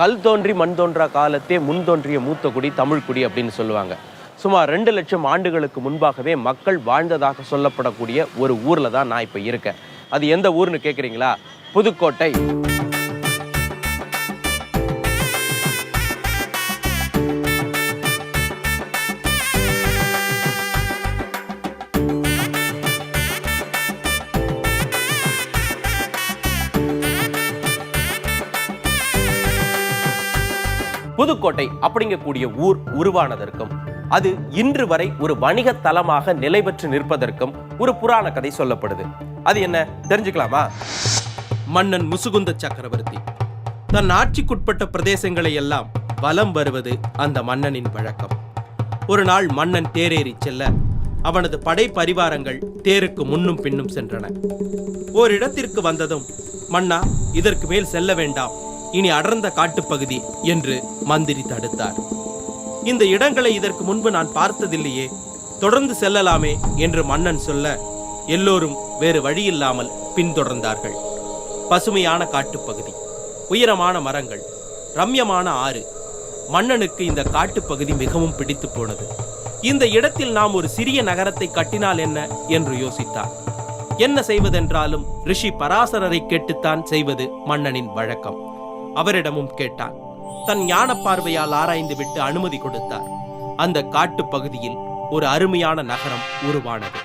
கல் தோன்றி மண் தோன்றா காலத்தே முன் தோன்றிய மூத்த குடி தமிழ் குடி அப்படின்னு சொல்லுவாங்க. சுமார் 2 லட்சம் ஆண்டுகளுக்கு முன்பாகவே மக்கள் வாழ்ந்ததாக சொல்லப்படக்கூடிய ஒரு ஊர்ல தான் நான் இப்ப இருக்கேன். அது எந்த ஊர்னு கேட்குறீங்களா? புதுக்கோட்டை. புதுக்கோட்டை அப்படிங்கக்கூடிய ஊர் உருவானதற்கும் அது இன்று வரை ஒரு வணிக தலமாக நிலை பெற்று நிற்பதற்கும் ஒரு புராண கதை சொல்லப்படுது. அது என்ன தெரிஞ்சுக்கலாமா? மன்னன் முசுகுந்த சக்கரவர்த்தி தன் ஆட்சிக்குட்பட்ட பிரதேசங்களை எல்லாம் வலம் வருவது அந்த மன்னனின் வழக்கம். ஒரு நாள் மன்னன் தேரேறி செல்ல அவனது படை பரிவாரங்கள் தேருக்கு முன்னும் பின்னும் சென்றன. ஓரிடத்திற்கு வந்ததும், மன்னா, இதற்கு மேல் செல்ல வேண்டாம், இனி அடர்ந்த காட்டுப்பகுதி என்று மந்திரி தடுத்தார். இந்த இடங்களை இதற்கு முன்பு நான் பார்த்ததில்லையே, தொடர்ந்து செல்லலாமே என்று மன்னன் சொல்ல எல்லோரும் வேறு வழியில்லாமல் பின்தொடர்ந்தார்கள். பசுமையான காட்டுப்பகுதி, உயரமான மரங்கள், ரம்யமான ஆறு. மன்னனுக்கு இந்த காட்டுப்பகுதி மிகவும் பிடித்து போனது. இந்த இடத்தில் நாம் ஒரு சிறிய நகரத்தை கட்டினால் என்ன என்று யோசித்தார். என்ன செய்வதென்றாலும் ரிஷி பராசரரை கேட்டுத்தான் செய்வது மன்னனின் வழக்கம். அவரிடமும் கேட்டான். தன் ஞான பார்வையால் ஆராய்ந்து விட்டு அனுமதி கொடுத்தார். அந்த காட்டு பகுதியில் ஒரு அருமையான நகரம் உருவானது.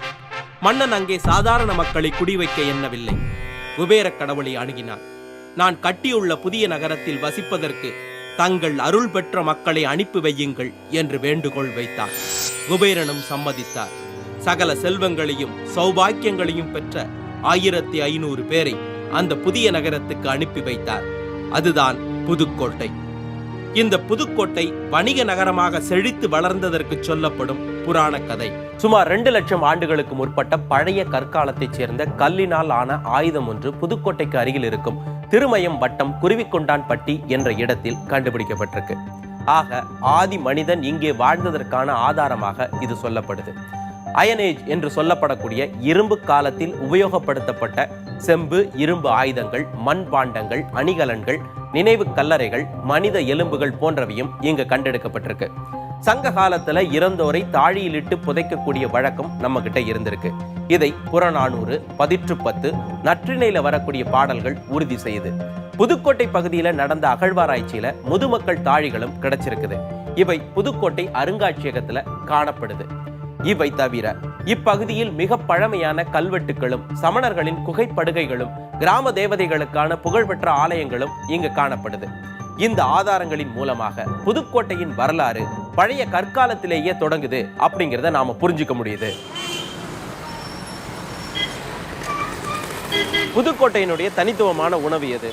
மன்னன் அங்கே சாதாரண மக்களை குடிவைக்க எண்ணவில்லை. குபேர கடவுளை அணுகினார். நான் கட்டியுள்ள புதிய நகரத்தில் வசிப்பதற்கு தங்கள் அருள் பெற்ற மக்களை அனுப்பி வையுங்கள் என்று வேண்டுகோள் வைத்தார். குபேரனும் சம்மதித்தார். சகல செல்வங்களையும் சௌபாக்கியங்களையும் பெற்ற 1500 பேரை அந்த புதிய நகரத்துக்கு அனுப்பி வைத்தார். அதுதான் புதுக்கோட்டை. இந்த புதுக்கோட்டை வணிக நகரமாக செழித்து வளர்ந்ததற்கு சொல்லப்படும் புராண கதை. சுமார் 2 லட்சம் ஆண்டுகளுக்கு முற்பட்ட பழைய கற்காலத்தைச் சேர்ந்த கல்லினால் ஆன ஆயுதம் ஒன்று புதுக்கோட்டைக்கு அருகில் இருக்கும் திருமயம் வட்டம் குருவிக்கொண்டான்பட்டி என்ற இடத்தில் கண்டுபிடிக்கப்பட்டிருக்கு. ஆக ஆதி மனிதன் இங்கே வாழ்ந்ததற்கான ஆதாரமாக இது சொல்லப்படுது. அயனேஜ் என்று சொல்லப்படக்கூடிய இரும்பு காலத்தில் உபயோகப்படுத்தப்பட்ட செம்பு, இரும்பு ஆயுதங்கள், மண் பாண்டங்கள், அணிகலன்கள், நினைவு கல்லறைகள், மனித எலும்புகள் போன்றவையும் இங்கு கண்டெடுக்கப்பட்டிருக்கு. சங்க காலத்துல இறந்தோரை தாழியிலிட்டு புதைக்கக்கூடிய வழக்கம் நம்ம கிட்ட இருந்திருக்கு. இதை புறநானூறு, பதிற்று 10, நற்றிணையில வரக்கூடிய பாடல்கள் உறுதி செய்யுது. புதுக்கோட்டை பகுதியில நடந்த அகழ்வாராய்ச்சியில முதுமக்கள் தாழிகளும் கிடைச்சிருக்குது. இவை புதுக்கோட்டை அருங்காட்சியகத்துல காணப்படுது. இவை தவிர இப்பகுதியில் மிக பழமையான கல்வெட்டுகளும் சமணர்களின் குகைப்படுகைகளும் கிராம தேவதைகளுக்கான புகழ்பெற்ற ஆலயங்களும் இங்கு காணப்படுது. இந்த ஆதாரங்களின் மூலமாக புதுக்கோட்டையின் வரலாறு பழைய கற்காலத்திலேயே தொடங்குது அப்படிங்கிறத நாம புரிஞ்சுக்க முடியுது. புதுக்கோட்டையினுடைய தனித்துவமான உணவு எது?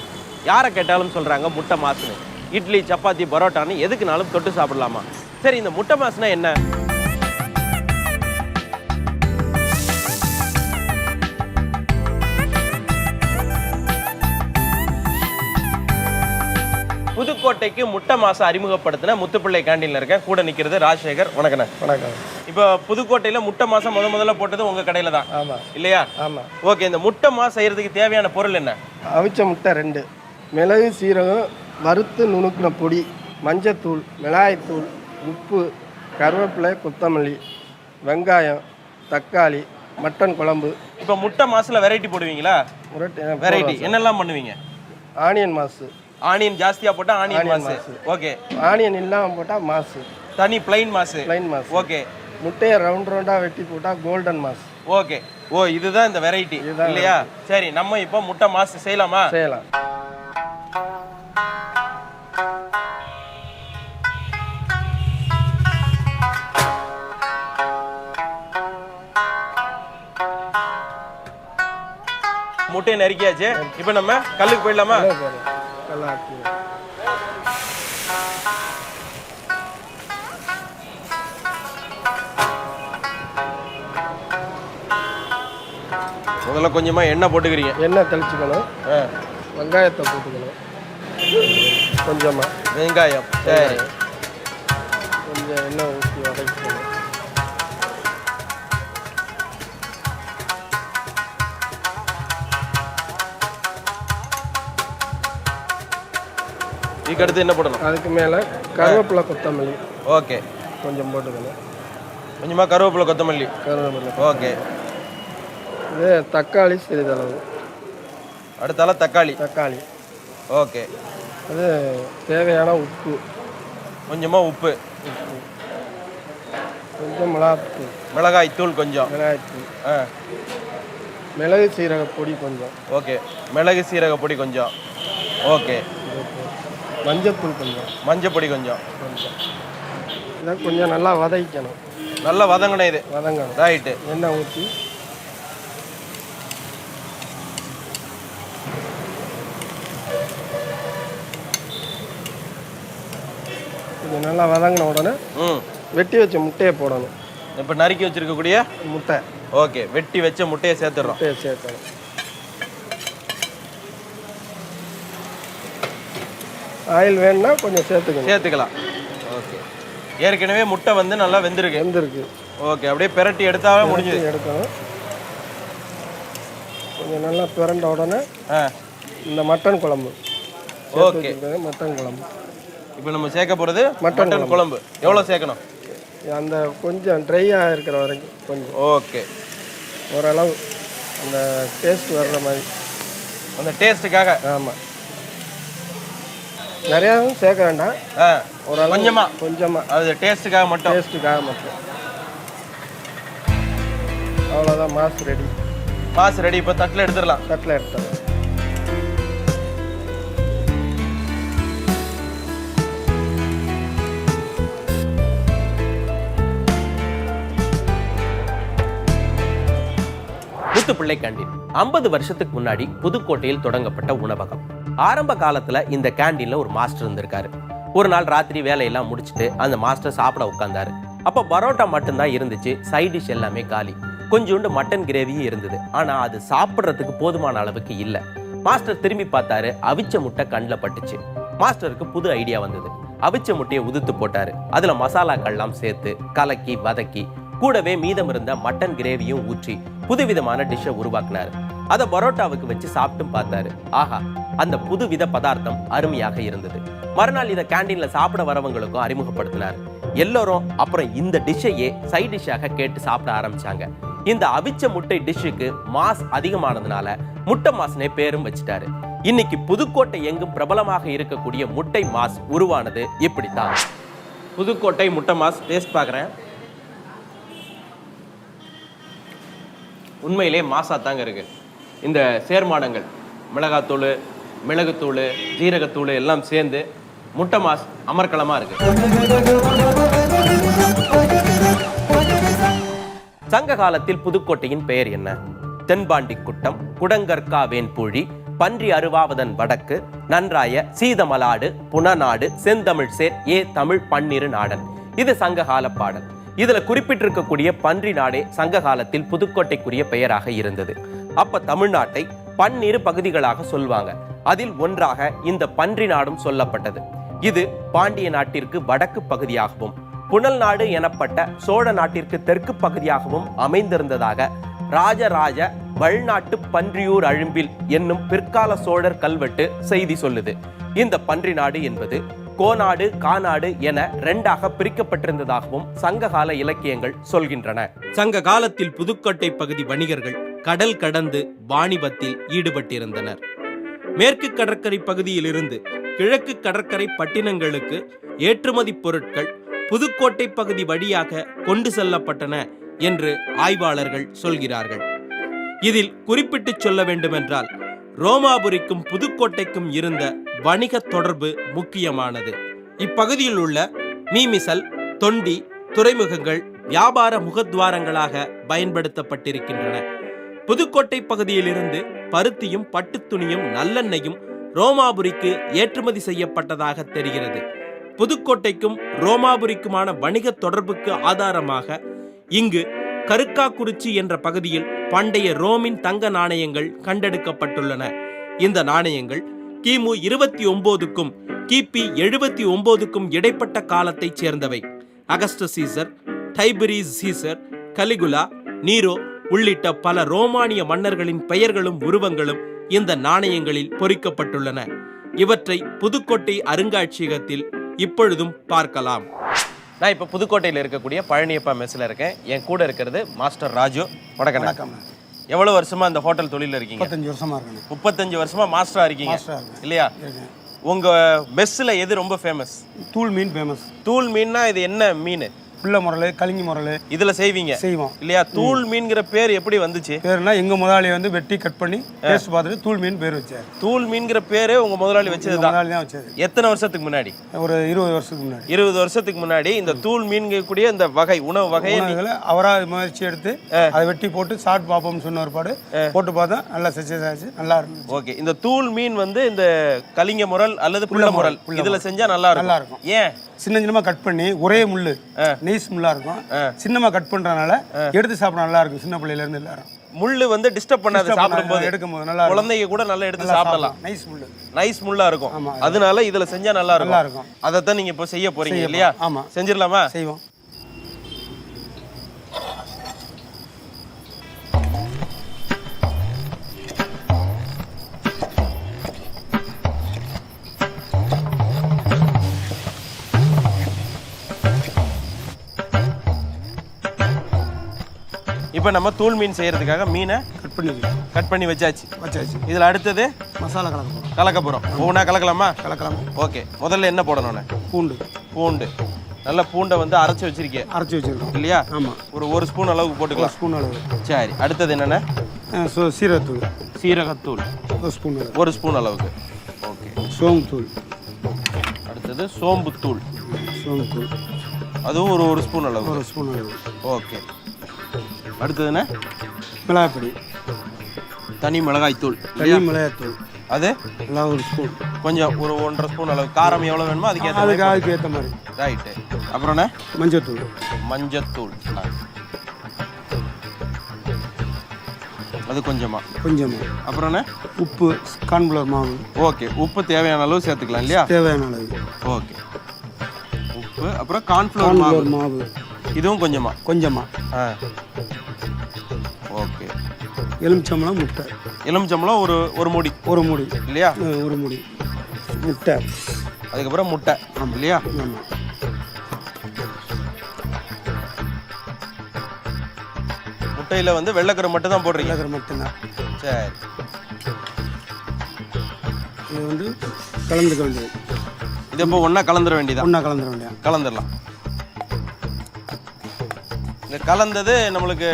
யாரை கேட்டாலும் சொல்றாங்க முட்டை மாசுன்னு. இட்லி, சப்பாத்தி, பரோட்டான்னு எதுக்குனாலும் தொட்டு சாப்பிடலாமா? சரி, இந்த முட்டை மாசுனா என்ன? புதுக்கோட்டைக்கு முட்டை மாசம் அறிமுகப்படுத்தின முத்துப்பிள்ளை கேண்டீன்ல இருக்கேன். கூட நிக்கிறது ராஜசேகர். வணக்கம். வணக்கம். இப்போ புதுக்கோட்டையில முட்டை மாசம் முதல்ல போட்டது உங்க கடையில தான்? ஆமா. இல்லையா? ஆமா. ஓகே, இந்த முட்டை மாசம் செய்யறதுக்கு தேவையான பொருள் என்ன? அவிச்ச முட்டை 2, மிளகு, சீரகம், வறுத்து நுணுக்கின பொடி, மஞ்சத்தூள், மிளகாய்த்தூள், உப்பு, கருவேப்பிலை, கொத்தமல்லி, வெங்காயம், தக்காளி, மட்டன் குழம்பு. இப்போ முட்டை மாசுல வெரைட்டி போடுவீங்களா? வெரைட்டி என்னெல்லாம் பண்ணுவீங்க? ஆனியன் மாசு. ஆனியன் ஜாஸ்தியா போட்டா ஆனியன் மாசு. ஓகே. ஆனியன் இல்லாம போட்டா மாசு. தனி பிளைன் மாசு. பிளைன் மாசு. ஓகே. முட்டையை ரவுண்டா வெட்டி போட்டா கோல்டன் மாசு. ஓகே. ஓ, இதுதான் இந்த வெரைட்டி இல்லையா? சரி, நம்ம இப்போ முட்டை மாசு செய்யலாமா? செய்யலாம். முட்டையை நறுக்கியாச்சு. இப்போ நம்ம கல்லுக்கு போயிடலாமா? முதல்ல கொஞ்சமா எண்ணெய் போட்டுக்கிறீங்க. எண்ணெய் தெளிச்சுக்கணும். வெங்காயத்தை போட்டுக்கணும். கொஞ்சமா வெங்காயம். சரி, கொஞ்சம் எண்ணெய் ஊற்றி வதக்கணும். இதுக்கு அடுத்து என்ன போடணும்? அதுக்கு மேலே கருவேப்பிலை கொத்தமல்லி ஓகே, கொஞ்சம் போட்டுக்கணும். கொஞ்சமாக கருவேப்பிலை கொத்தமல்லி. கருவேப்பிலை ஓகே. இது தக்காளி சிறிதளவு. அடுத்தால தக்காளி. தக்காளி ஓகே. அது தேவையான உப்பு, கொஞ்சமாக உப்பு, கொஞ்சம் மிளகாத்தூள், மிளகாய் தூள் கொஞ்சம், மிளகாய்த்தூள், ஆ மிளகு சீரக பொடி கொஞ்சம். ஓகே. மிளகு சீரக பொடி கொஞ்சம். ஓகே. மஞ்சத்தூள் கொஞ்சம், மஞ்சள் பொடி கொஞ்சம். கொஞ்சம். இதை கொஞ்சம் நல்லா வதக்கணும். நல்லா வதங்கணும் இது. வதங்கணும். ரைட்டு. எண்ணெய் ஊற்றி கொஞ்சம் நல்லா வதங்கின உடனே வெட்டி வச்ச முட்டையை போடணும். இப்போ நறுக்கி வச்சிருக்கக்கூடிய முட்டை. ஓகே. வெட்டி வச்ச முட்டையை சேர்த்துடுறோம். முட்டையை சேர்க்கணும். ஆயில் வேணும்னா கொஞ்சம் சேர்த்துக்கலாம். ஓகே. ஏற்கனவே முட்டை வந்து நல்லா வெந்திருக்கு. ஓகே. அப்படியே பிரட்டி எடுத்தாவே முடிஞ்சது. எடுக்கணும். கொஞ்சம் நல்லா பிரண்ட உடனே இந்த மட்டன் குழம்பு. ஓகே. மட்டன் குழம்பு இப்போ நம்ம சேர்க்க போகிறது மட்டன் குழம்பு. எவ்வளோ சேர்க்கணும்? அந்த கொஞ்சம் ட்ரையாக இருக்கிற வரைக்கும் கொஞ்சம். ஓகே. ஓரளவு அந்த டேஸ்ட் வர்ற மாதிரி. அந்த டேஸ்ட்டுக்காக. ஆமாம். நிறையாவும் சேர்க்க வேண்டாம். ஓரளவு கொஞ்சமாக அது டேஸ்ட்டுக்காக மட்டும். அவ்வளோதான். Mass ready. இப்போ தட்டில் எடுத்துடலாம். முத்துப்பிள்ளை கேண்டீன் 50 வருஷத்துக்கு முன்னாடி புதுக்கோட்டையில் தொடங்கப்பட்ட உணவகம். ஆரம்ப காலத்துல இந்த கேண்டீன்ல ஒரு மாஸ்டர் இருந்திருக்காரு. ஒரு நாள் ராத்திரி வேலையெல்லாம் முடிச்சுட்டு அந்த மாஸ்டர் சாப்பிட உட்கார்ந்தாரு. அப்ப பரோட்டா மட்டும்தான் இருந்துச்சு. சைட் டிஷ் எல்லாமே காலி. கொஞ்சோண்டு மட்டன் கிரேவியும் இருந்தது. ஆனா அது சாப்பிட்றதுக்கு போதுமான அளவுக்கு இல்ல. மாஸ்டர் திரும்பி பார்த்தாரு. அவிச்ச முட்டை கண்ணில் பட்டுச்சு. மாஸ்டருக்கு புது ஐடியா வந்தது. அவிச்ச முட்டையை உதுத்து போட்டாரு. அதுல மசாலாக்கள்லாம் சேர்த்து கலக்கி வதக்கி கூடவே மீதம் இருந்த மட்டன் கிரேவியும் ஊற்றி புதுவிதமான டிஷ்ஷை உருவாக்குனாரு. அதை பரோட்டாவுக்கு வச்சு சாப்பிட்டும் பார்த்தாரு. ஆஹா, அந்த புதுவித பதார்த்தம் அருமையாக இருந்தது. மறுநாள் இதை கேண்டீன்ல சாப்பிட வரவங்களுக்கும் அறிமுகப்படுத்தினார். எல்லோரும் அப்புறம் இந்த டிஷ்ஷையே சைட் டிஷ்ஷாக கேட்டு சாப்பிட ஆரம்பிச்சாங்க. இந்த அவிச்ச முட்டை டிஷ்ஷுக்கு மாஸ் அதிகமானதுனால முட்டை மாஸ்னே பேரும் வச்சுட்டாரு. இன்னைக்கு புதுக்கோட்டை எங்கும் பிரபலமாக இருக்கக்கூடிய முட்டை மாஸ் உருவானது இப்படித்தான். புதுக்கோட்டை முட்டை மாஸ் டேஸ்ட் பார்க்குறேன். உண்மையிலே மாசா தாங்க இருக்கு. இந்த சேர்மானங்கள் மிளகாத்தூள், மிளகுத்தூள், ஜீரகத்தூள் எல்லாம் சேர்ந்து முட்டை மாஸ் அமர்க்களமா இருக்கு. சங்க காலத்தில் புதுக்கோட்டையின் பெயர் என்ன? தென்பாண்டி குட்டம், குடங்கற்கா வேன்பூழி, பன்றி அருவாவதன் வடக்கு, நன்றாய சீதமலாடு, புனநாடு, செந்தமிழ் சேர் ஏ தமிழ் பன்னிரு நாடன். இது சங்ககால பாடல். இதுல குறிப்பிட்டிருக்கக்கூடிய பன்றி நாடே சங்க காலத்தில் புதுக்கோட்டைக்குரிய பெயராக இருந்தது. அப்ப தமிழ்நாட்டை பன்னிரு பகுதிகளாக சொல்வாங்க. அதில் ஒன்றாக இந்த பன்றி நாடும் சொல்லப்பட்டது. இது பாண்டிய நாட்டிற்கு வடக்கு பகுதியாகவும் புனல் நாடு எனப்பட்ட சோழ நாட்டிற்கு தெற்கு பகுதியாகவும் அமைந்திருந்ததாக ராஜராஜ வள்நாட்டு பன்றியூர் அழும்பில் என்னும் பிற்கால சோழர் கல்வெட்டு செய்தி சொல்லுது. இந்த பன்றி நாடு என்பது கோநாடு காநாடு என இரண்டாக பிரிக்கப்பட்டிருந்ததாகவும் சங்ககால இலக்கியங்கள் சொல்கின்றன. சங்க காலத்தில் புதுக்கோட்டை பகுதி வணிகர்கள் கடல் கடந்து வாணிபத்தில் ஈடுபட்டிருந்தனர். மேற்கு கடற்கரை பகுதியில் இருந்து கிழக்கு கடற்கரை பட்டினங்களுக்கு ஏற்றுமதி பொருட்கள் புதுக்கோட்டை பகுதி வழியாக கொண்டு செல்லப்பட்டன என்று ஆய்வாளர்கள் சொல்கிறார்கள். இதில் குறிப்பிட்டு சொல்ல வேண்டுமென்றால் ரோமாபுரிக்கும் புதுக்கோட்டைக்கும் இருந்த வணிக தொடர்பு முக்கியமானது. இப்பகுதியில் உள்ள மீமிசல், தொண்டி துறைமுகங்கள் வியாபார முகத்வாரங்களாக பயன்படுத்தப்பட்டிருக்கின்றன. புதுக்கோட்டை பகுதியிலிருந்து பருத்தியும் பட்டுத்துணியும் நல்லெண்ணையும் ரோமாபுரிக்கு ஏற்றுமதி செய்யப்பட்டதாக தெரிகிறது. புதுக்கோட்டைக்கும் ரோமாபுரிக்குமான வணிக தொடர்புக்கு ஆதாரமாக இங்கு கருக்காக்குறிச்சி என்ற பகுதியில் பண்டைய ரோமின் தங்க நாணயங்கள் கண்டெடுக்கப்பட்டுள்ளன. இந்த நாணயங்கள் கிமு 29க்கும் கிபி 79க்கும் இடைப்பட்ட காலத்தைச் சேர்ந்தவை. Augustus Caesar, Tiberius Caesar, Caligula, Nero உள்ளிட்ட பல ரோமானிய மன்னர்களின் பெயர்களும் உருவங்களும் இந்த நாணயங்களில் பொறிக்கப்பட்டுள்ளன. இவற்றை புதுக்கோட்டை அருங்காட்சியகத்தில் இப்பொழுதும் பார்க்கலாம். நான் இப்போ புதுக்கோட்டையில் இருக்கக்கூடிய பழனியப்பா மெஸ்ஸில் இருக்கேன். என் கூட இருக்கிறது மாஸ்டர் ராஜு. வணக்கம். எவ்வளவு வருஷமா இந்த ஹோட்டல் தொழில இருக்கீங்க? 35 வருஷமா இருக்கேன். 35 வருஷமா மாஸ்டரா இருக்கீங்க இல்லையா? உங்க மெஸ்ஸில் எது ரொம்ப ஃபேமஸ்? தூள் மீன் ஃபேமஸ். தூள் மீன்னா இது என்ன மீன்? புள்ள முரல், கலிங்கி முரல் இதுல செய்வீங்க செய்வோம் இல்லையா? தூள் மீன்கிற பேர் எப்படி வந்துச்சு? பேருனா எங்க முதலாளி வந்து வெட்டி கட் பண்ணி டேஸ்ட் பார்த்துட்டு தூள் மீன் பேர் வச்சாரு. தூள் மீன்கிற பேரு உங்க முதலாளி வச்சதுதான்? முதலாளி தான் வச்சது. எத்தனை வருஷத்துக்கு முன்னாடி? ஒரு 20 வருஷத்துக்கு முன்னாடி. 20 வருஷத்துக்கு முன்னாடி இந்த தூள் மீன்கிற கூடிய இந்த வகை உணவு வகையை அவரா முயற்சி எடுத்து அதை வெட்டி போட்டு சாட் பாப்போம்னு சொன்ன ஒரு பாடு போட்டு பார்த்தா நல்லா சக்சஸ் ஆச்சு, நல்லா இருந்துச்சு. ஓகே. இந்த தூள் மீன் வந்து இந்த கலிங்க முரல் அல்லது புள்ள முரல் இதுல செஞ்சா நல்லா இருக்கும். ஏன்? சின்ன சின்னமா கட் பண்ணி ஒரே முள்ளு நெய்ஸ் முள்ளா இருக்கும். சின்னமா கட் பண்றதுனால எடுத்து சாப்பிட நல்லா இருக்கும். சின்ன பிள்ளையில இருந்து எல்லாரும் முள்ளு வந்து டிஸ்டர்ப் பண்ணாது, சாப்பிடும்போது எடுக்கும்போது நல்லா குழந்தைங்க கூட நல்லா எடுத்து சாப்பிடலாம். நைஸ் முள்ளு, நைஸ் முள்ளா இருக்கும். அதனால இதுல செஞ்சா நல்லா இருக்கும். அதைத்தான் நீங்க இப்போ செய்ய போறீங்க இல்லையா? ஆமா. செஞ்சிடலாமா? செய்வோம். இப்போ நம்ம தூள் மீன் செய்யறதுக்காக மீனை கட் பண்ணி வச்சாச்சு. இதில் அடுத்தது மசாலா கலக்க போகிறோம். ஒவ்வொன்றா கலக்கலாமா? கலக்கலாம். ஓகே. முதல்ல என்ன போடணும்? பூண்டு. நல்ல பூண்டை வந்து அரைச்சி வச்சிருக்கோம் இல்லையா? ஆமாம். ஒரு ஸ்பூன் அளவுக்கு போட்டுக்கலாம். ஸ்பூன் அளவு. சரி. அடுத்தது என்னென்ன? சீரகத்தூள் ஒரு ஸ்பூன் அளவுக்கு. ஓகே. சோம்புத்தூள். அடுத்தது சோம்புத்தூள். அதுவும் ஒரு ஸ்பூன் அளவு. ஓகே. அடுத்ததுன்னா மிளகாய்ப்பொடி, தனி மிளகாய்த்தூள். அது ஒரு ஸ்பூன், கொஞ்சம் ஒரு 1.5 ஸ்பூன் அளவு. காரம் எவ்வளோ வேணுமோ அதுக்கு ஏற்ற மாதிரி. ரைட்டு. அப்புறம் மஞ்சத்தூள். அது கொஞ்சமா. அப்புறம் உப்பு, கார்ன்ஃப்ளவர் மாவு. ஓகே. உப்பு தேவையான அளவு சேர்த்துக்கலாம் இல்லையா? தேவையான அளவு. ஓகே. உப்பு, அப்புறம் கார்ன்ஃப்ளவர் மாவு. இதுவும் கொஞ்சமா. ஓகே. எலுமிச்சம்பழம், முட்டை. எலுமிச்சம்பழம் ஒரு மூடி இல்லையா? ஒரு மூடி முட்டை. அதுக்கப்புறம் முட்டை இல்லையா? முட்டையில் வந்து வெள்ளைக்கரு மட்டும் தான் போடுறீங்க? வெள்ளைக்கரு மட்டும்தான். சரி. இது வந்து கலந்துக்க வேண்டியது. இது இப்போ ஒன்றா கலந்துட வேண்டியதான்? கலந்துடலாம். இந்த கலந்தது நம்மளுக்கு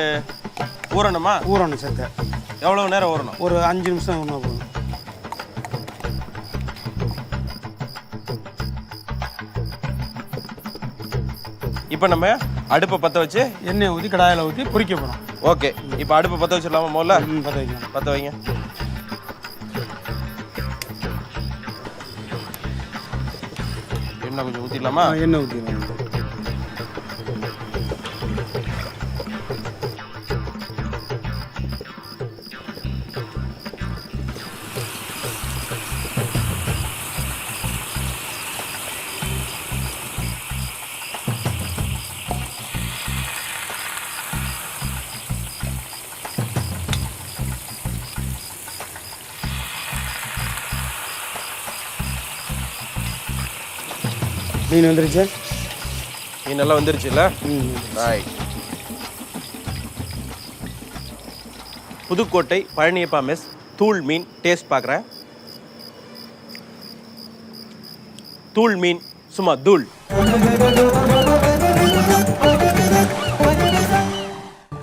ஊறணும் சேர்த்து. எவ்வளவு நேரம் ஊறணும்? ஒரு 5 நிமிஷம் ஊறினா போதும். இப்போ நம்ம அடுப்பை பற்ற வச்சு எண்ணெய் ஊற்றி கடாயில் ஊற்றி பொரிக்க போகிறோம். ஓகே. இப்போ அடுப்பை பற்ற வச்சிடலாமா? முதல்ல பற்ற வைங்க. எண்ணெய் கொஞ்சம் ஊற்றிடலாமா? எண்ணெய் ஊற்றிடலாம். மீன் வந்துருச்சு. மீன் நல்லா வந்துருச்சுல்ல? ரைட். புதுக்கோட்டை பழனியப்பா மெஸ் தூள் மீன் டேஸ்ட் பார்க்குறேன். தூள் மீன் சும்மா தூள்.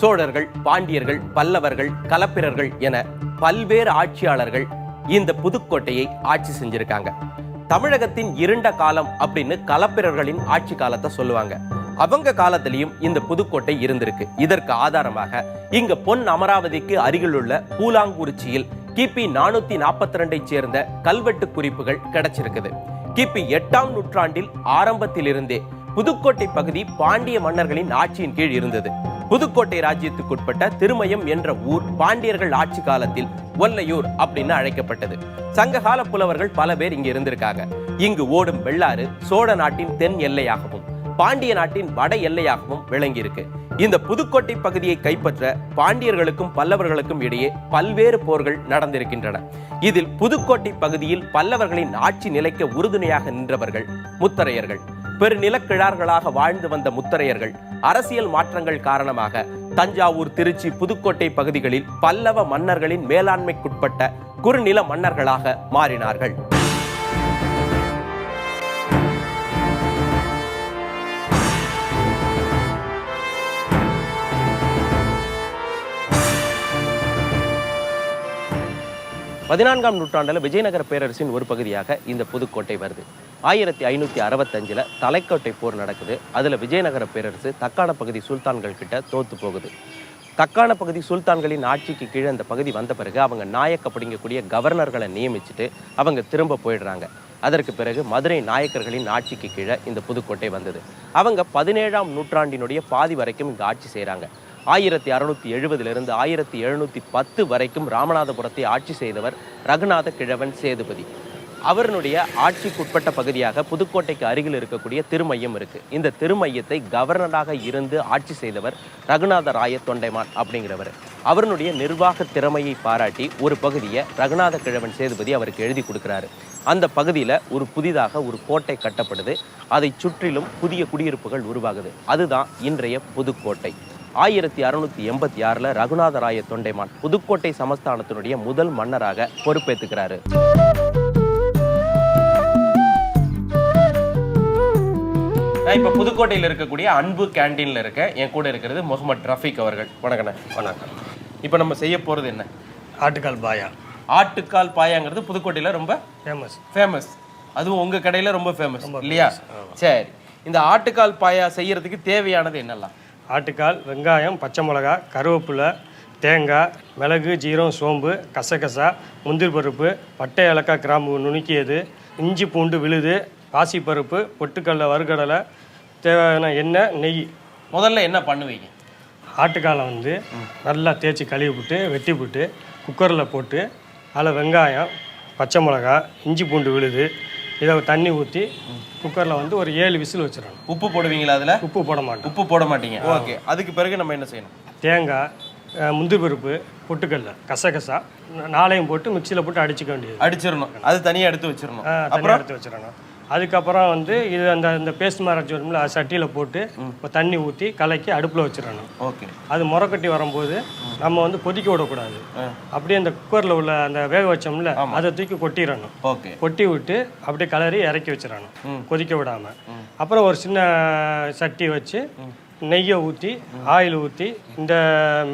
சோழர்கள், பாண்டியர்கள், பல்லவர்கள், களப்பிரர்கள் என பல்வேறு ஆட்சியாளர்கள் இந்த புதுக்கோட்டையை ஆட்சி செஞ்சிருக்காங்க. தமிழகத்தின் இருண்ட காலம் அப்படின்னு களப்பிரர்களின் ஆட்சி காலத்தை சொல்லுவாங்க. அவங்க காலத்திலையும் இந்த புதுக்கோட்டை இருந்திருக்கு. இதற்கு ஆதாரமாக இங்க பொன் அமராவதிக்கு அருகிலுள்ள பூலாங்குறிச்சியில் கிபி 442 சேர்ந்த கல்வெட்டு குறிப்புகள் கிடைச்சிருக்குது. கிபி 8ஆம் நூற்றாண்டில் ஆரம்பத்திலிருந்தே புதுக்கோட்டை பகுதி பாண்டிய மன்னர்களின் ஆட்சியின் கீழ் இருந்தது. புதுக்கோட்டை ராஜ்யத்துக்குட்பட்ட திருமயம் என்ற ஊர் பாண்டியர்கள் ஆட்சி காலத்தில் ஒல்லையூர் அப்படின்னு அழைக்கப்பட்டது. சங்ககால புலவர்கள் பல பேர் இங்க இருந்திருக்காங்க. இங்கு ஓடும் வெள்ளாறு சோழ நாட்டின் தென் எல்லையாகவும் பாண்டிய நாட்டின் வட எல்லையாகவும் விளங்கி இருக்கு. இந்த புதுக்கோட்டை பகுதியை கைப்பற்ற பாண்டியர்களுக்கும் பல்லவர்களுக்கும் இடையே பல்வேறு போர்கள் நடந்திருக்கின்றன. இதில் புதுக்கோட்டை பகுதியில் பல்லவர்களின் ஆட்சி நிலைக்க உறுதுணையாக நின்றவர்கள் முத்தரையர்கள். பெருநிலக்கிழார்களாக வாழ்ந்து வந்த முத்தரையர்கள் அரசியல் மாற்றங்கள் காரணமாக தஞ்சாவூர், திருச்சி, புதுக்கோட்டை பகுதிகளில் பல்லவ மன்னர்களின் மேலாண்மைக்குட்பட்ட குறுநில மன்னர்களாக மாறினார்கள். பதினான்காம் நூற்றாண்டில் விஜயநகர பேரரசின் ஒரு பகுதியாக இந்த புதுக்கோட்டை வருது. 1565 தலைக்கோட்டை போர் நடக்குது. அதில் விஜயநகர பேரரசு தக்கான பகுதி சுல்தான்கள் கிட்ட தோத்து போகுது. தக்கான பகுதி சுல்தான்களின் ஆட்சிக்கு கீழே இந்த பகுதி வந்த பிறகு அவங்க நாயக் அப்படிங்கக்கூடிய கவர்னர்களை நியமிச்சுட்டு அவங்க திரும்ப போயிடுறாங்க. அதற்கு பிறகு மதுரை நாயக்கர்களின் ஆட்சிக்கு கீழே இந்த புதுக்கோட்டை வந்தது. அவங்க 17ஆம் நூற்றாண்டினுடைய பாதி வரைக்கும் இங்கே ஆட்சி செய்கிறாங்க. 1670 1710 வரைக்கும் ராமநாதபுரத்தை ஆட்சி செய்தவர் ரகுநாத கிழவன் சேதுபதி. அவருடைய ஆட்சிக்குட்பட்ட பகுதியாக புதுக்கோட்டைக்கு அருகில் இருக்கக்கூடிய திருமையம் இருக்கு. இந்த திருமையத்தை கவர்னராக இருந்து ஆட்சி செய்தவர் ரகுநாத ராய தொண்டைமான் அப்படிங்கிறவர். அவருடைய நிர்வாக திறமையை பாராட்டி ஒரு பகுதியை ரகுநாத கிழவன் சேதுபதி அவருக்கு எழுதி கொடுக்குறாரு. அந்த பகுதியில் ஒரு புதிதாக ஒரு கோட்டை கட்டப்படுது. அதை சுற்றிலும் புதிய குடியிருப்புகள் உருவாகுது. அதுதான் இன்றைய புதுக்கோட்டை. 1686 ரகுநாத ராய தொண்டைமான் புதுக்கோட்டை சமஸ்தானத்தினுடைய முதல் மன்னராக பொறுப்பேற்றுக்கிறாரு. நான் இப்போ புதுக்கோட்டையில் இருக்கக்கூடிய அன்பு கேண்டீனில் இருக்க என் கூட இருக்கிறது முகமது ரஃபீக் அவர்கள். வணக்கண்ணே. வணக்கம். இப்போ நம்ம செய்ய போகிறது என்ன? ஆட்டுக்கால் பாயா. ஆட்டுக்கால் பாயாங்கிறது புதுக்கோட்டையில் ரொம்ப ஃபேமஸ். அதுவும் உங்கள் கடையில் ரொம்ப ஃபேமஸ் இல்லையா? சரி, இந்த ஆட்டுக்கால் பாயா செய்யறதுக்கு தேவையானது என்னெல்லாம்? ஆட்டுக்கால், வெங்காயம், பச்சை மிளகா, கருவேப்பிலை, தேங்காய், மிளகு, ஜீரம், சோம்பு, கசகசா, முந்திரி பருப்பு, பட்டை, ஏலக்காய், கிராம்பு நுணுக்கியது, இஞ்சி பூண்டு விழுது, பாசிப்பருப்பு, பொட்டுக்கடலை, வறுகடலை, தேவையான எண்ணெய், நெய். முதல்ல என்ன பண்ணுவீங்க? ஆட்டுக்காலை நல்லா தேய்ச்சி கழுவி விட்டு வெட்டி விட்டு குக்கரில் போட்டு அதில் வெங்காயம், பச்சை மிளகா, இஞ்சி பூண்டு விழுது, இதை தண்ணி ஊற்றி குக்கரில் ஒரு 7 விசில் வச்சிடணும். உப்பு போடுவீங்களா? அதில் உப்பு போட மாட்டோம். உப்பு போட மாட்டீங்க. ஓகே. அதுக்கு பிறகு நம்ம என்ன செய்யணும்? தேங்காய், முந்திரி பருப்பு, பொட்டுக்கடலை, கசகசா 4ஐயும் போட்டு மிக்சியில் போட்டு அடிச்சுக்க வேண்டியது. அடிச்சிடணும். அது தனியாக எடுத்து வச்சிடணும். தனியாக எடுத்து வச்சிடணும். அதுக்கப்புறம் இது அந்த பேஸ்ட் மாதிரி அரைச்சி வரும்ல, அது சட்டியில் போட்டு இப்போ தண்ணி ஊற்றி கலக்கி அடுப்பில் வச்சிடணும். ஓகே. அது முறக்கட்டி வரும்போது நம்ம கொதிக்க விடக்கூடாது. அப்படியே அந்த குக்கரில் உள்ள அந்த வேக வச்சோம்ல அதை தூக்கி கொட்டிடணும். ஓகே. கொட்டி விட்டு அப்படியே கலரி இறக்கி வச்சிடணும், கொதிக்க விடாமல். அப்புறம் ஒரு சின்ன சட்டி வச்சு நெய்யை ஊற்றி ஆயில் ஊற்றி இந்த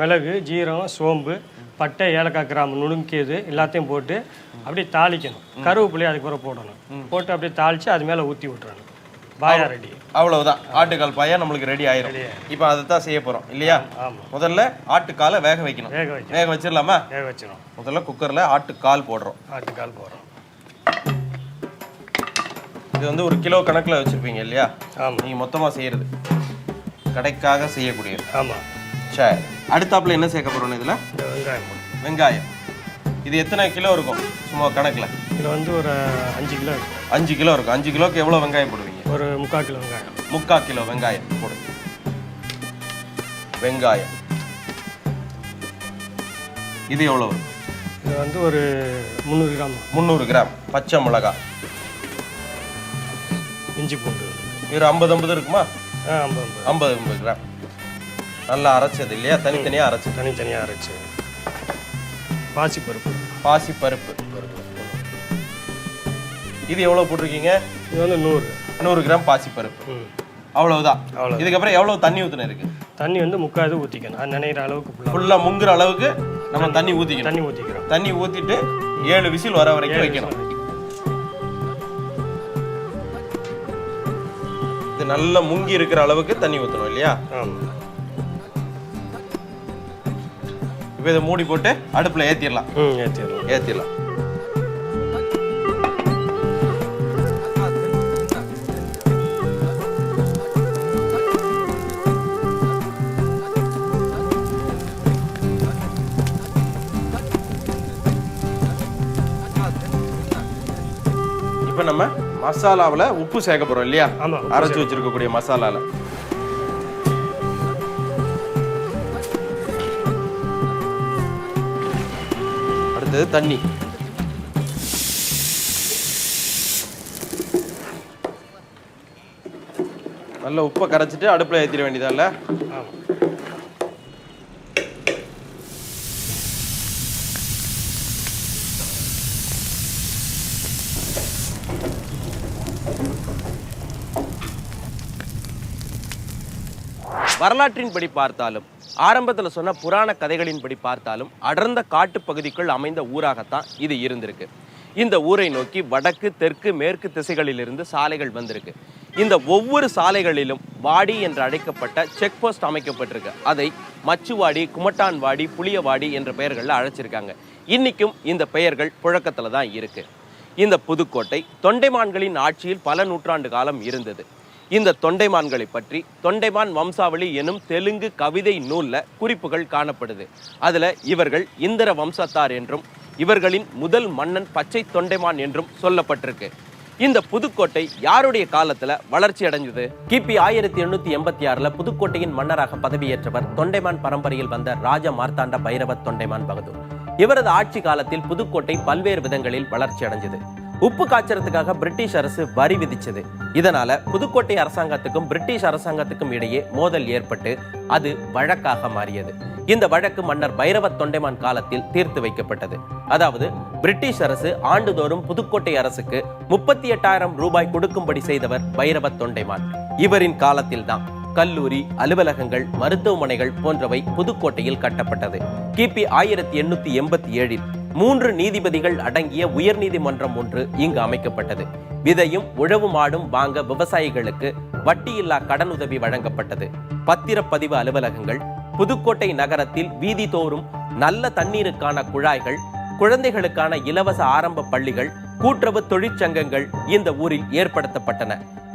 மிளகு, ஜீரகம், சோம்பு, பட்டை, ஏலக்காய், கிராம்பு நுணுக்கியது எல்லாத்தையும் போட்டு அப்படியே தாளிக்கணும். கருவேப்பிலையை அதுக்கு பிறகு போடணும். போட்டு அப்படியே தாளித்து அது மேலே ஊற்றி விட்டுறணும். பாயா ரெடி. அவ்வளவுதான். ஆட்டுக்கால் பாயா நம்மளுக்கு ரெடி ஆயிரும். இப்போ அதை தான் செய்ய போகிறோம் இல்லையா? முதல்ல ஆட்டுக்காலை வேக வைக்கணும். வேக வச்சிடலாமா? வேக வச்சிடும். முதல்ல குக்கரில் ஆட்டுக்கால் போடுறோம். ஆட்டுக்கால் போடுறோம். இது 1 கிலோ கணக்கில் வச்சுருப்பீங்க இல்லையா? ஆமாம். நீங்கள் மொத்தமாக செய்கிறது கடைக்காக செய்யக்கூடியது. ஆமாம். சரி, அடுத்தாப்புல என்ன சேர்க்க போகிறோம்? இதில் வெங்காயம். வெங்காயம். இது எத்தனை கிலோ இருக்கும் சும்மா கணக்கில்? இதில் ஒரு 5 கிலோ இருக்கும். 5 கிலோ இருக்கும். 5 கிலோக்கு எவ்வளோ வெங்காயம் போடுவீங்க? ஒரு 3/4 கிலோ வெங்காயம். 3/4 கிலோ வெங்காயம் போடுங்க. வெங்காயம் இது எவ்வளோ வரும்? இது ஒரு 300 கிராம். 300 கிராம். பச்சை மிளகா, இஞ்சி பூண்டு ஒரு 50 இருக்குமா? 50 கிராம். நல்லா அரைச்சது இல்லையா? தனித்தனியாக அரைச்சி. தனித்தனியாக அரைச்சி. பாசிப்பருப்பு. இது எவ்வளோ போட்டிருக்கீங்க? இது 100 கிராம் பாசிப்பருப்பு. அவ்வளவுதான். இதுக்கப்புறம் எவ்வளோ தண்ணி ஊற்றணும் இருக்கு? தண்ணி 3/4 ஊற்றிக்கணும். அது நினைக்கிற அளவுக்கு ஃபுல்லாக முங்குற அளவுக்கு நம்ம தண்ணி ஊற்றிக்கிறோம். தண்ணி ஊற்றிட்டு 7 விசில் வர வரைக்கும் வைக்கணும். இது நல்லா முங்கி இருக்கிற அளவுக்கு தண்ணி ஊற்றணும் இல்லையா? இப்போ இதை மூடி போட்டு அடுப்பில் ஏற்றிடலாம். ஏற்றிடலாம். இப்போ நம்ம மசாலாவில் உப்பு சேர்க்க போகிறோம் இல்லையா? ஆமாம். அரைச்சி வச்சிருக்கக்கூடிய மசாலாவில் அடுத்தது தண்ணி. நல்ல உப்பை கரைச்சிட்டு அடுப்பில் ஏற்றிட வேண்டியதால. ஆமாம். வரலாற்றின்படி பார்த்தாலும் ஆரம்பத்தில் சொன்ன புராண கதைகளின்படி பார்த்தாலும் அடர்ந்த காட்டு பகுதிக்குள் அமைந்த ஊராகத்தான் இது இருந்திருக்கு. இந்த ஊரை நோக்கி வடக்கு தெற்கு மேற்கு திசைகளிலிருந்து சாலைகள் வந்திருக்கு. இந்த ஒவ்வொரு சாலைகளிலும் வாடி என்று அழைக்கப்பட்ட செக் போஸ்ட் அமைக்கப்பட்டிருக்கு. அதை மச்சுவாடி, குமட்டான்வாடி, புளியவாடி என்ற பெயர்களில் அழைச்சிருக்காங்க. இன்னைக்கும் இந்த பெயர்கள் புழக்கத்தில் தான் இருக்கு. இந்த புதுக்கோட்டை தொண்டைமான்களின் ஆட்சியில் பல நூற்றாண்டு காலம் இருந்தது. இந்த தொண்டைமான்களை பற்றி தொண்டைமான் வம்சாவளி எனும் தெலுங்கு கவிதை நூலில் குறிப்புகள் காணப்படுது. அதில் இவர்கள் இந்திர வம்சத்தார் என்றும் இவர்களின் முதல் மன்னன் பச்சை தொண்டைமான் என்றும் சொல்லப்பட்டிருக்கு. இந்த புதுக்கோட்டை யாருடைய காலத்துல வளர்ச்சி அடைஞ்சது? கிபி 1886 புதுக்கோட்டையின் மன்னராக பதவியேற்றவர் தொண்டைமான் பரம்பரையில் வந்த ராஜ மார்த்தாண்ட பைரவ தொண்டைமான் பகதூர். இவரது ஆட்சி காலத்தில் புதுக்கோட்டை பல்வேறு விதங்களில் வளர்ச்சி அடைஞ்சது. உப்பு காய்ச்சறதுக்காக பிரிட்டிஷ் அரசு வரி விதிச்சது. இதனால புதுக்கோட்டை அரசாங்கத்துக்கும் பிரிட்டிஷ் அரசாங்கத்துக்கும் இடையே மோதல் ஏற்பட்டு அது வழக்காக மாறியது. இந்த வழக்கு மன்னர் பைரவ தொண்டைமான் காலத்தில் தீர்த்து வைக்கப்பட்டது. அதாவது பிரிட்டிஷ் அரசு ஆண்டுதோறும் புதுக்கோட்டை அரசுக்கு 38,000 ரூபாய் கொடுக்கும்படி செய்தவர் பைரவ தொண்டைமான். இவரின் காலத்தில் தான் கல்லூரி, அலுவலகங்கள், மருத்துவமனைகள் போன்றவை புதுக்கோட்டையில் கட்டப்பட்டது. கிபி 1887 3 நீதிபதிகள் அடங்கிய உயர்நீதிமன்றம் ஒன்று இங்கு அமைக்கப்பட்டது. விதையும் உழவு மாடும் வாங்க விவசாயிகளுக்கு வட்டியில்லா கடனுதவி வழங்கப்பட்டது. பத்திரப்பதிவு அலுவலகங்கள், புதுக்கோட்டை நகரத்தில் வீதி தோறும் நல்ல தண்ணீருக்கான குழாய்கள், குழந்தைகளுக்கான இலவச ஆரம்ப பள்ளிகள், கூட்டுறவு தொழிற்சங்கங்கள் இந்த ஊரில் ஏற்படுத்தப்பட்டன.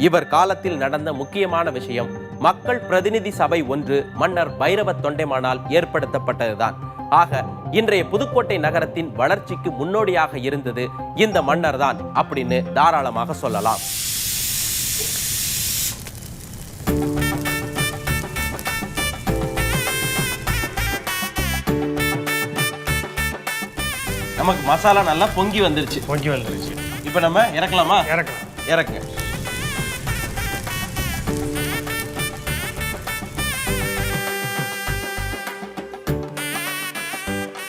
இவர் காலத்தில் நடந்த முக்கியமான விஷயம் மக்கள் பிரதிநிதி சபை ஒன்று மன்னர் பைரவ தொண்டைமானால் ஏற்படுத்தப்பட்டதுதான். ஆக இன்றைய புதுக்கோட்டை நகரத்தின் வளர்ச்சிக்கு முன்னோடியாக இருந்தது இந்த மன்னர் தான் அப்படின்னு தாராளமாக சொல்லலாம். நமக்கு மசாலா நல்லா பொங்கி வந்துருச்சு. இப்போ நம்ம இறக்கலாமா? இறக்குங்க.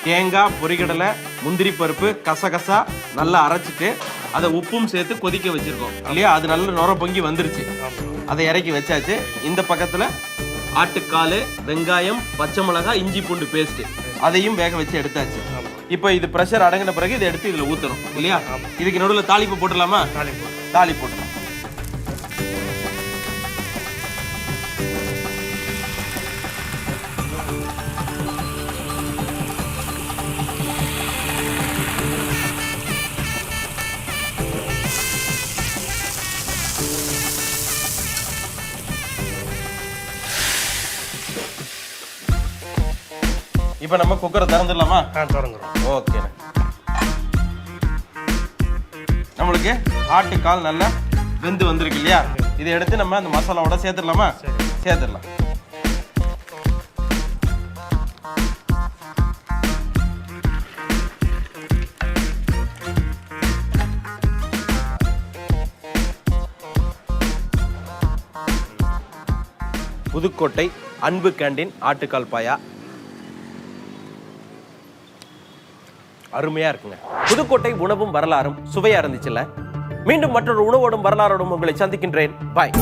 தேங்காய், பொரிகடலை, முந்திரி பருப்பு, கசகசா நல்லா அரைச்சிட்டு அதை உப்பும் சேர்த்து கொதிக்க வச்சிருக்கோம் இல்லையா? அது நல்ல நுர பொங்கி வந்துருச்சு. அதை இறக்கி வச்சாச்சு. இந்த பக்கத்தில் ஆட்டுக்கால், வெங்காயம், பச்சை மிளகாய், இஞ்சி பூண்டு பேஸ்ட் அதையும் வேக வச்சு எடுத்தாச்சு. இப்போ இது ப்ரெஷர் அடங்கின பிறகு இதை எடுத்து இதில் ஊற்றணும் இல்லையா? இதுக்கு நடுவில் தாளிப்பு போட்டுடலாமா? தாளிப்பு போட்டுடலாம். இப்போ நம்ம குக்கரை திறந்துடலாமா? திறந்துடும். ஓகே. நம்மளுக்கு ஆட்டுக்கால் நல்லா வெந்து வந்திருக்கு இல்லையா? இதை எடுத்து நம்ம அந்த மசாலாவோட சேர்த்துடலாமா? சேர்த்துடலாம். புதுக்கோட்டை அன்பு கேண்டீன் ஆட்டுக்கால் பாயா அருமையா இருக்குங்க. புதுக்கோட்டை உணவும் வரலாறும் சுவையா இருந்துச்சுல்ல? மீண்டும் மற்றொரு உணவோடும் வரலாறோடும் உங்களை சந்திக்கின்றேன். பாய்.